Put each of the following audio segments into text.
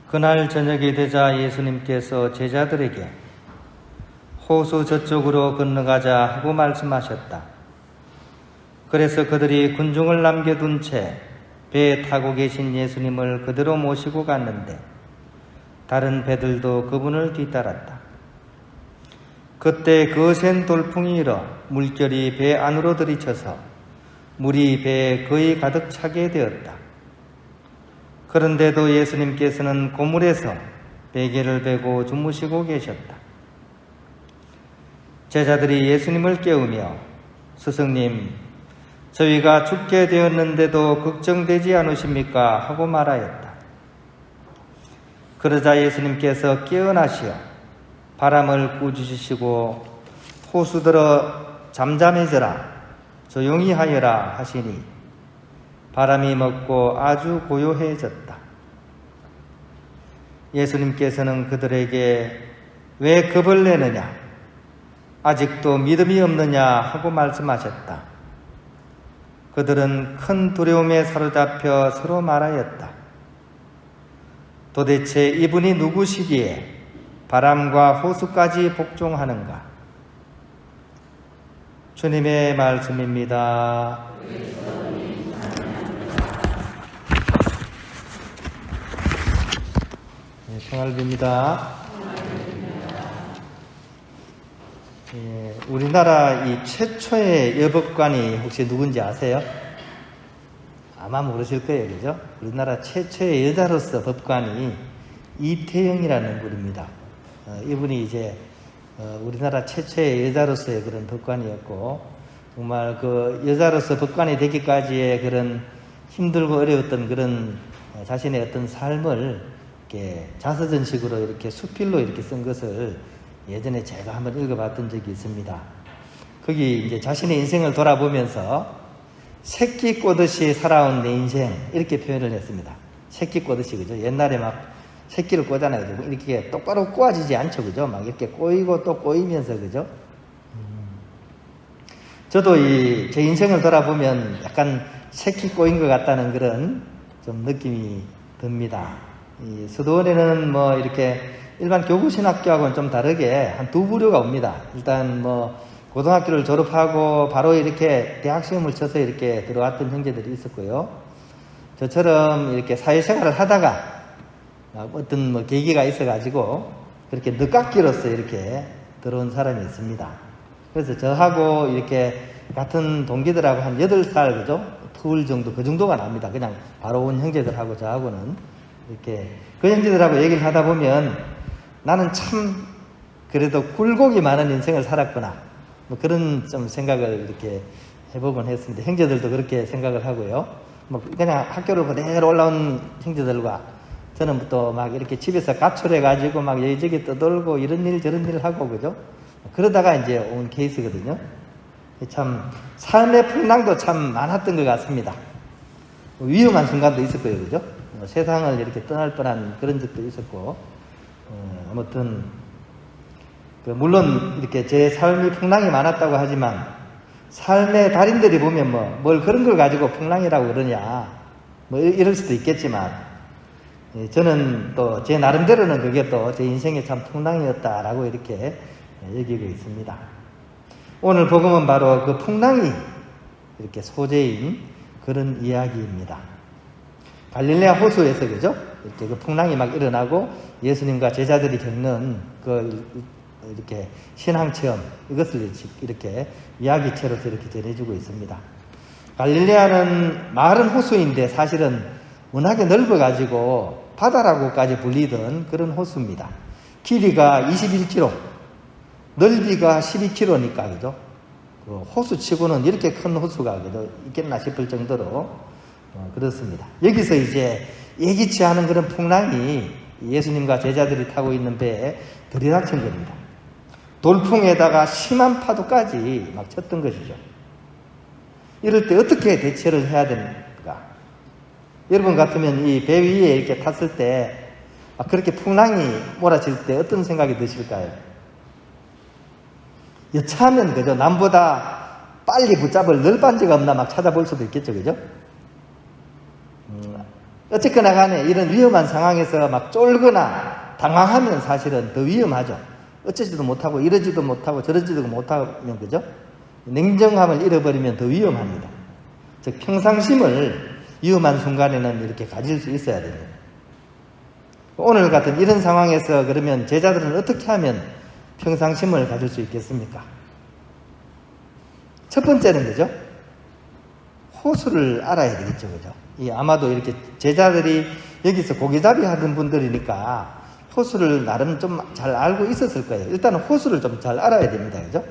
그날 저녁이 되자 예수님께서 제자들에게 호수 저쪽으로 건너가자 하고 말씀하셨다. 그래서 그들이 군중을 남겨둔 채 배에 타고 계신 예수님을 그대로 모시고 갔는데 다른 배들도 그분을 뒤따랐다. 그때 거센 돌풍이 일어 물결이 배 안으로 들이쳐서 물이 배에 거의 가득 차게 되었다. 그런데도 예수님께서는 고물에서 베개를 베고 주무시고 계셨다. 제자들이 예수님을 깨우며 스승님, 저희가 죽게 되었는데도 걱정되지 않으십니까? 하고 말하였다. 그러자 예수님께서 깨어나시어 바람을 꾸짖으시고 호수들어 잠잠해져라, 조용히 하여라 하시니 바람이 멎고 아주 고요해졌다. 예수님께서는 그들에게 왜 겁을 내느냐? 아직도 믿음이 없느냐? 하고 말씀하셨다. 그들은 큰 두려움에 사로잡혀 서로 말하였다. 도대체 이분이 누구시기에 바람과 호수까지 복종하는가? 주님의 말씀입니다. 평화를 우리나라 이 최초의 여법관이 혹시 누군지 아세요? 아마 모르실 거예요, 그죠? 우리나라 최초의 여자로서 법관이 이태영이라는 분입니다. 이분이 이제 우리나라 최초의 여자로서의 그런 법관이었고, 정말 그 여자로서 법관이 되기까지의 그런 힘들고 어려웠던 그런 자신의 어떤 삶을 이렇게 자서전식으로 이렇게 수필로 이렇게 쓴 것을 예전에 제가 한번 읽어봤던 적이 있습니다. 거기 이제 자신의 인생을 돌아보면서 새끼 꼬듯이 살아온 내 인생, 이렇게 표현을 했습니다. 새끼 꼬듯이, 그죠? 옛날에 막 새끼를 꼬잖아요. 이렇게 똑바로 꼬아지지 않죠, 그죠? 막 이렇게 꼬이고 또 꼬이면서, 그죠? 저도 제 인생을 돌아보면 약간 새끼 꼬인 것 같다는 그런 좀 느낌이 듭니다. 이 수도원에는 뭐 이렇게 일반 교구신학교하고는 좀 다르게 한 두 부류가 옵니다. 일단 뭐 고등학교를 졸업하고 바로 이렇게 대학 시험을 쳐서 이렇게 들어왔던 형제들이 있었고요. 저처럼 이렇게 사회생활을 하다가 어떤 뭐 계기가 있어가지고 그렇게 늦깎이로서 이렇게 들어온 사람이 있습니다. 그래서 저하고 이렇게 같은 동기들하고 한 8살, 그죠? 터울 정도, 그 정도가 납니다. 그냥 바로 온 형제들하고 저하고는 이렇게 그 형제들하고 얘기를 하다 보면 나는 참 그래도 굴곡이 많은 인생을 살았구나, 뭐 그런 좀 생각을 이렇게 해보곤 했습니다. 형제들도 그렇게 생각을 하고요. 뭐 그냥 학교를 그대로 올라온 형제들과 저는 또 막 이렇게 집에서 가출해가지고 막 여기저기 떠돌고 이런 일 저런 일을 하고, 그죠? 그러다가 이제 온 케이스거든요. 참 삶의 풍랑도 참 많았던 것 같습니다. 위험한 순간도 있었고요, 그죠? 세상을 이렇게 떠날 뻔한 그런 적도 있었고, 아무튼 물론 이렇게 제 삶이 풍랑이 많았다고 하지만 삶의 달인들이 보면 뭘 그런 걸 가지고 풍랑이라고 그러냐, 뭐 이럴 수도 있겠지만, 저는 또 제 나름대로는 그게 또 제 인생의 참 풍랑이었다라고 이렇게 여기고 있습니다. 오늘 복음은 바로 그 풍랑이 이렇게 소재인 그런 이야기입니다. 갈릴레아 호수에서, 그죠? 이렇게 그 풍랑이 막 일어나고 예수님과 제자들이 겪는 이렇게 신앙 체험, 이것을 이렇게 이야기체로서 이렇게 전해주고 있습니다. 갈릴레아는 마른 호수인데 사실은 워낙에 넓어가지고 바다라고까지 불리던 그런 호수입니다. 길이가 21km, 넓이가 12km니까, 그죠? 그 호수치고는 이렇게 큰 호수가 그죠? 있겠나 싶을 정도로 그렇습니다. 여기서 이제 예기치 않은 그런 풍랑이 예수님과 제자들이 타고 있는 배에 들이닥친 겁니다. 돌풍에다가 심한 파도까지 막 쳤던 것이죠. 이럴 때 어떻게 대처를 해야 되는가? 여러분 같으면 이 배 위에 이렇게 탔을 때 그렇게 풍랑이 몰아칠 때 어떤 생각이 드실까요? 여차하면, 그죠? 남보다 빨리 붙잡을 널빤지가 없나 막 찾아볼 수도 있겠죠, 그죠? 어쨌거나 간에 이런 위험한 상황에서 막 쫄거나 당황하면 사실은 더 위험하죠. 어쩌지도 못하고 이러지도 못하고 저러지도 못하면, 그죠? 냉정함을 잃어버리면 더 위험합니다. 즉 평상심을 위험한 순간에는 이렇게 가질 수 있어야 됩니다. 오늘 같은 이런 상황에서 그러면 제자들은 어떻게 하면 평상심을 가질 수 있겠습니까? 첫 번째는, 그죠? 호수를 알아야 되겠죠, 그죠? 아마도 이렇게 제자들이 여기서 고기잡이 하던 분들이니까 호수를 나름 좀 잘 알고 있었을 거예요. 일단은 호수를 좀 잘 알아야 됩니다, 그죠?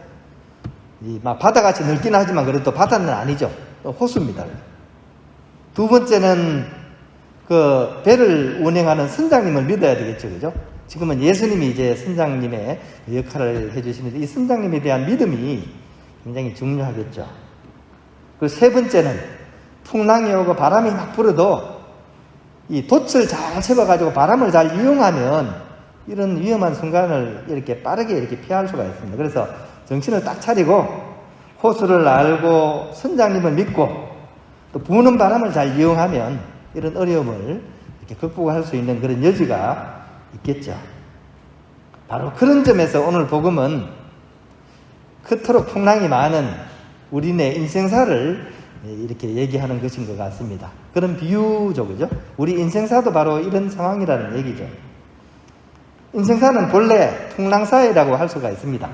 막 바다같이 넓긴 하지만 그래도 바다는 아니죠. 호수입니다. 두 번째는 그 배를 운행하는 선장님을 믿어야 되겠죠, 그죠? 지금은 예수님이 이제 선장님의 역할을 해주시는데 이 선장님에 대한 믿음이 굉장히 중요하겠죠. 그리고 세 번째는 풍랑이 오고 바람이 막 불어도 이 돛을 잘 세워가지고 바람을 잘 이용하면 이런 위험한 순간을 이렇게 빠르게 이렇게 피할 수가 있습니다. 그래서 정신을 딱 차리고 호수를 알고 선장님을 믿고 또 부는 바람을 잘 이용하면 이런 어려움을 이렇게 극복할 수 있는 그런 여지가 있겠죠. 바로 그런 점에서 오늘 복음은 그토록 풍랑이 많은 우리네 인생사를 이렇게 얘기하는 것인 것 같습니다. 그런 비유죠, 그죠? 우리 인생사도 바로 이런 상황이라는 얘기죠. 인생사는 본래 풍랑사회라고 할 수가 있습니다.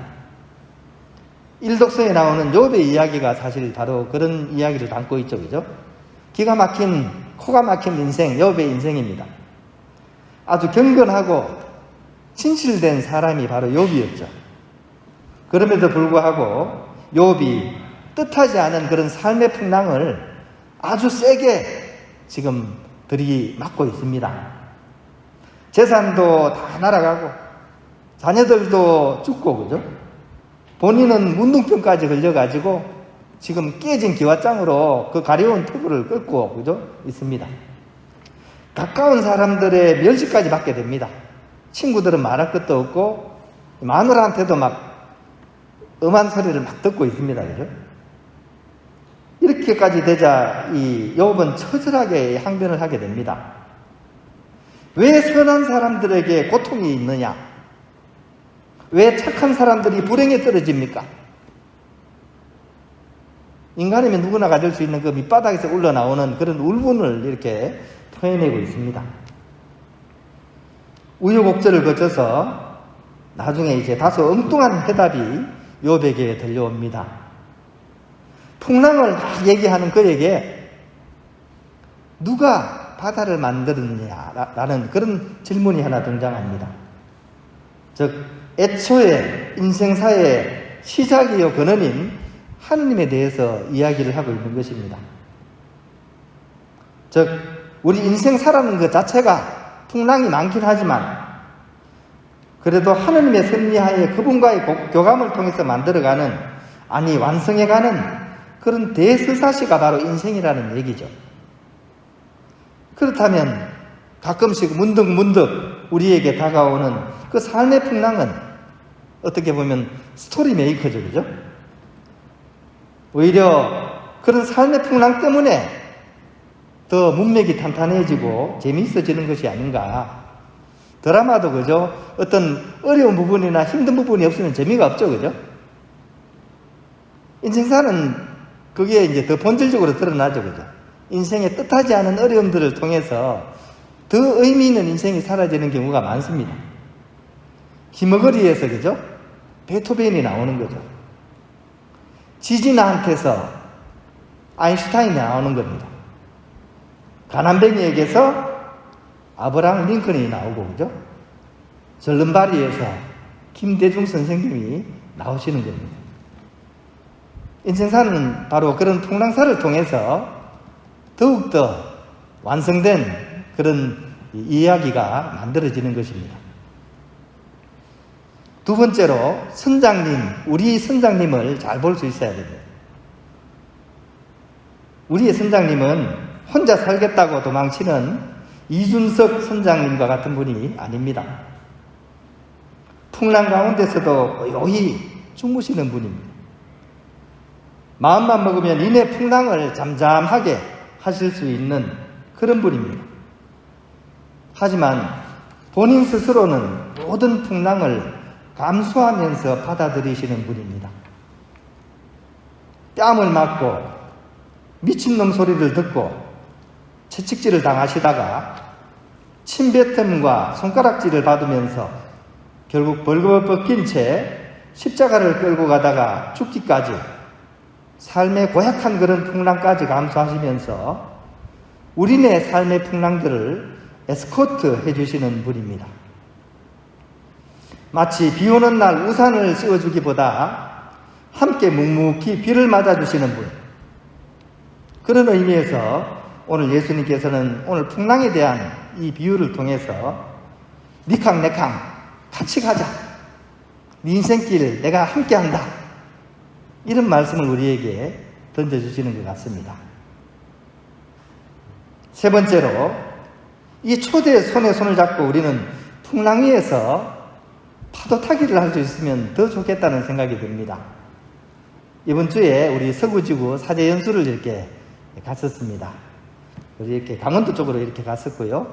일독서에 나오는 욥의 이야기가 사실 바로 그런 이야기를 담고 있죠, 그죠? 기가 막힌, 코가 막힌 인생, 욥의 인생입니다. 아주 경건하고 진실된 사람이 바로 욥이었죠. 그럼에도 불구하고 욥이 뜻하지 않은 그런 삶의 풍랑을 아주 세게 지금 들이맞고 있습니다. 재산도 다 날아가고 자녀들도 죽고, 그죠? 본인은 문둥병까지 걸려가지고 지금 깨진 기와장으로 그 가려운 토부를 끓고, 그죠? 있습니다. 가까운 사람들의 멸시까지 받게 됩니다. 친구들은 말할 것도 없고 마누라한테도 막 엄한 소리를 막 듣고 있습니다, 그죠? 이렇게까지 되자 이 욥은 처절하게 항변을 하게 됩니다. 왜 선한 사람들에게 고통이 있느냐? 왜 착한 사람들이 불행에 떨어집니까? 인간이면 누구나 가질 수 있는 그 밑바닥에서 흘러나오는 그런 울분을 이렇게 토해내고 있습니다. 우여곡절을 거쳐서 나중에 이제 다소 엉뚱한 해답이 욥에게 들려옵니다. 풍랑을 막 얘기하는 그에게 누가 바다를 만들었냐라는 그런 질문이 하나 등장합니다. 즉 애초에 인생사의 시작이요 근원인 하느님에 대해서 이야기를 하고 있는 것입니다. 즉 우리 인생 살아가는 것 자체가 풍랑이 많긴 하지만 그래도 하느님의 섭리하에 그분과의 교감을 통해서 만들어가는, 아니 완성해가는 그런 대서사시가 바로 인생이라는 얘기죠. 그렇다면 가끔씩 문득문득 우리에게 다가오는 그 삶의 풍랑은 어떻게 보면 스토리 메이커죠, 그죠? 오히려 그런 삶의 풍랑 때문에 더 문맥이 탄탄해지고 재미있어지는 것이 아닌가. 드라마도 그죠? 어떤 어려운 부분이나 힘든 부분이 없으면 재미가 없죠, 그죠? 인생사는 그게 이제 더 본질적으로 드러나죠, 그죠? 인생의 뜻하지 않은 어려움들을 통해서 더 의미 있는 인생이 사라지는 경우가 많습니다. 기머거리에서, 그죠? 베토벤이 나오는 거죠. 지진아한테서 아인슈타인이 나오는 겁니다. 가난뱅이에게서 아브라함 링컨이 나오고, 그죠? 절름발이에서 김대중 선생님이 나오시는 겁니다. 인생사는 바로 그런 풍랑사를 통해서 더욱더 완성된 그런 이야기가 만들어지는 것입니다. 두 번째로 선장님, 우리 선장님을 잘 볼 수 있어야 됩니다. 우리의 선장님은 혼자 살겠다고 도망치는 이준석 선장님과 같은 분이 아닙니다. 풍랑 가운데서도 고요히 주무시는 분입니다. 마음만 먹으면 이내 풍랑을 잠잠하게 하실 수 있는 그런 분입니다. 하지만 본인 스스로는 모든 풍랑을 감수하면서 받아들이시는 분입니다. 뺨을 맞고 미친놈 소리를 듣고 채찍질을 당하시다가 침뱉음과 손가락질을 받으면서 결국 벌거벗긴 채 십자가를 끌고 가다가 죽기까지 삶의 고약한 그런 풍랑까지 감수하시면서 우리네 삶의 풍랑들을 에스코트 해주시는 분입니다. 마치 비 오는 날 우산을 씌워주기보다 함께 묵묵히 비를 맞아주시는 분. 그런 의미에서 오늘 예수님께서는 오늘 풍랑에 대한 이 비유를 통해서 니캉 내캉 같이 가자. 네 인생길 내가 함께한다. 이런 말씀을 우리에게 던져주시는 것 같습니다. 세 번째로 이 초대의 손에 손을 잡고 우리는 풍랑 위에서 파도 타기를 할 수 있으면 더 좋겠다는 생각이 듭니다. 이번 주에 우리 서구지구 사제연수를 이렇게 갔었습니다. 우리 이렇게 강원도 쪽으로 이렇게 갔었고요.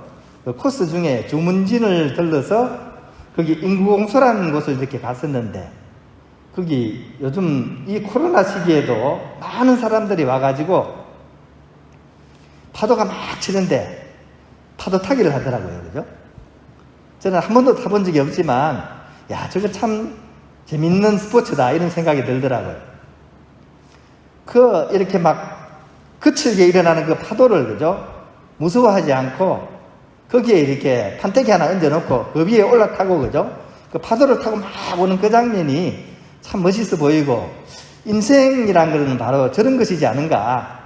그 코스 중에 주문진을 들러서 거기 인구공소라는 곳을 이렇게 갔었는데, 거기 요즘 이 코로나 시기에도 많은 사람들이 와가지고 파도가 막 치는데 파도 타기를 하더라고요. 그죠? 저는 한 번도 타본 적이 없지만, 야, 저거 참 재밌는 스포츠다, 이런 생각이 들더라고요. 이렇게 막 거칠게 일어나는 그 파도를, 그죠? 무서워하지 않고, 거기에 이렇게 판때기 하나 얹어놓고, 그 위에 올라타고, 그죠? 그 파도를 타고 막 오는 그 장면이 참 멋있어 보이고, 인생이란 것은 바로 저런 것이지 않은가.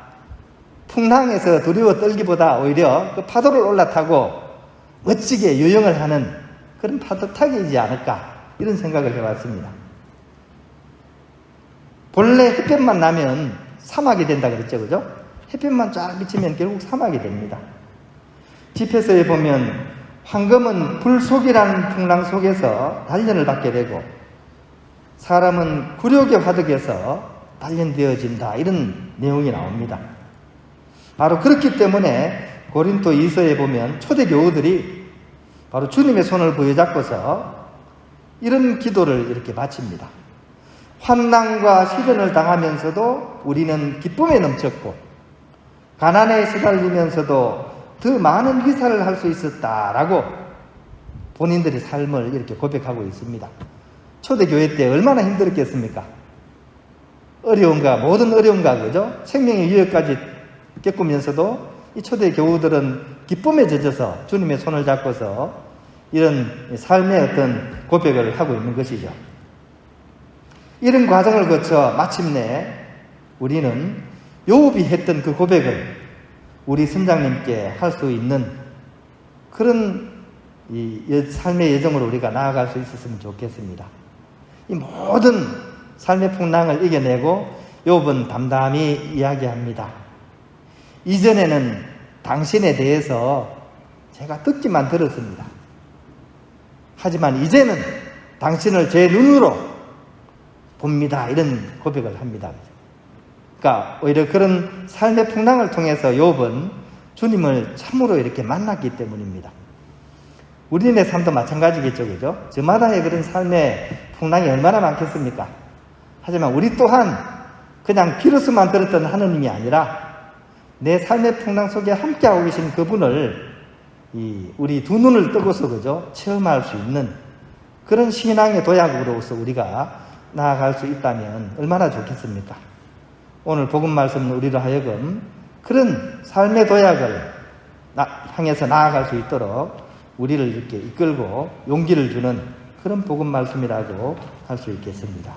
풍랑에서 두려워 떨기보다 오히려 그 파도를 올라타고 멋지게 유영을 하는 그런 파도 타기이지 않을까, 이런 생각을 해봤습니다. 본래 햇볕만 나면 사막이 된다 그랬죠, 그죠? 햇볕만 쫙 비치면 결국 사막이 됩니다. 집회서에 보면 황금은 불 속이라는 풍랑 속에서 단련을 받게 되고, 사람은 굴욕의 화덕에서 단련되어진다, 이런 내용이 나옵니다. 바로 그렇기 때문에 고린도 2서에 보면 초대 교우들이 바로 주님의 손을 부여잡고서 이런 기도를 이렇게 바칩니다. 환난과 시련을 당하면서도 우리는 기쁨에 넘쳤고, 가난에 시달리면서도 더 많은 기사를 할 수 있었다라고 본인들의 삶을 이렇게 고백하고 있습니다. 초대교회 때 얼마나 힘들었겠습니까? 모든 어려움과, 그죠? 생명의 위협까지 겪으면서도 이 초대 교우들은 기쁨에 젖어서 주님의 손을 잡고서 이런 삶의 어떤 고백을 하고 있는 것이죠. 이런 과정을 거쳐 마침내 우리는 욥이 했던 그 고백을 우리 선장님께 할 수 있는 그런 이 삶의 여정으로 우리가 나아갈 수 있었으면 좋겠습니다. 이 모든 삶의 풍랑을 이겨내고 욥은 담담히 이야기합니다. 이전에는 당신에 대해서 제가 듣기만 들었습니다. 하지만 이제는 당신을 제 눈으로 봅니다. 이런 고백을 합니다. 그러니까 오히려 그런 삶의 풍랑을 통해서 욥은 주님을 참으로 이렇게 만났기 때문입니다. 우리네 삶도 마찬가지겠죠, 그죠? 저마다의 그런 삶의 풍랑이 얼마나 많겠습니까? 하지만 우리 또한 그냥 귀로서만 들었던 하느님이 아니라 내 삶의 풍랑 속에 함께하고 계신 그분을 우리 두 눈을 뜨고서, 그죠? 체험할 수 있는 그런 신앙의 도약으로서 우리가 나아갈 수 있다면 얼마나 좋겠습니까? 오늘 복음 말씀은 우리로 하여금 그런 삶의 도약을 향해서 나아갈 수 있도록 우리를 이렇게 이끌고 용기를 주는 그런 복음 말씀이라고 할 수 있겠습니다.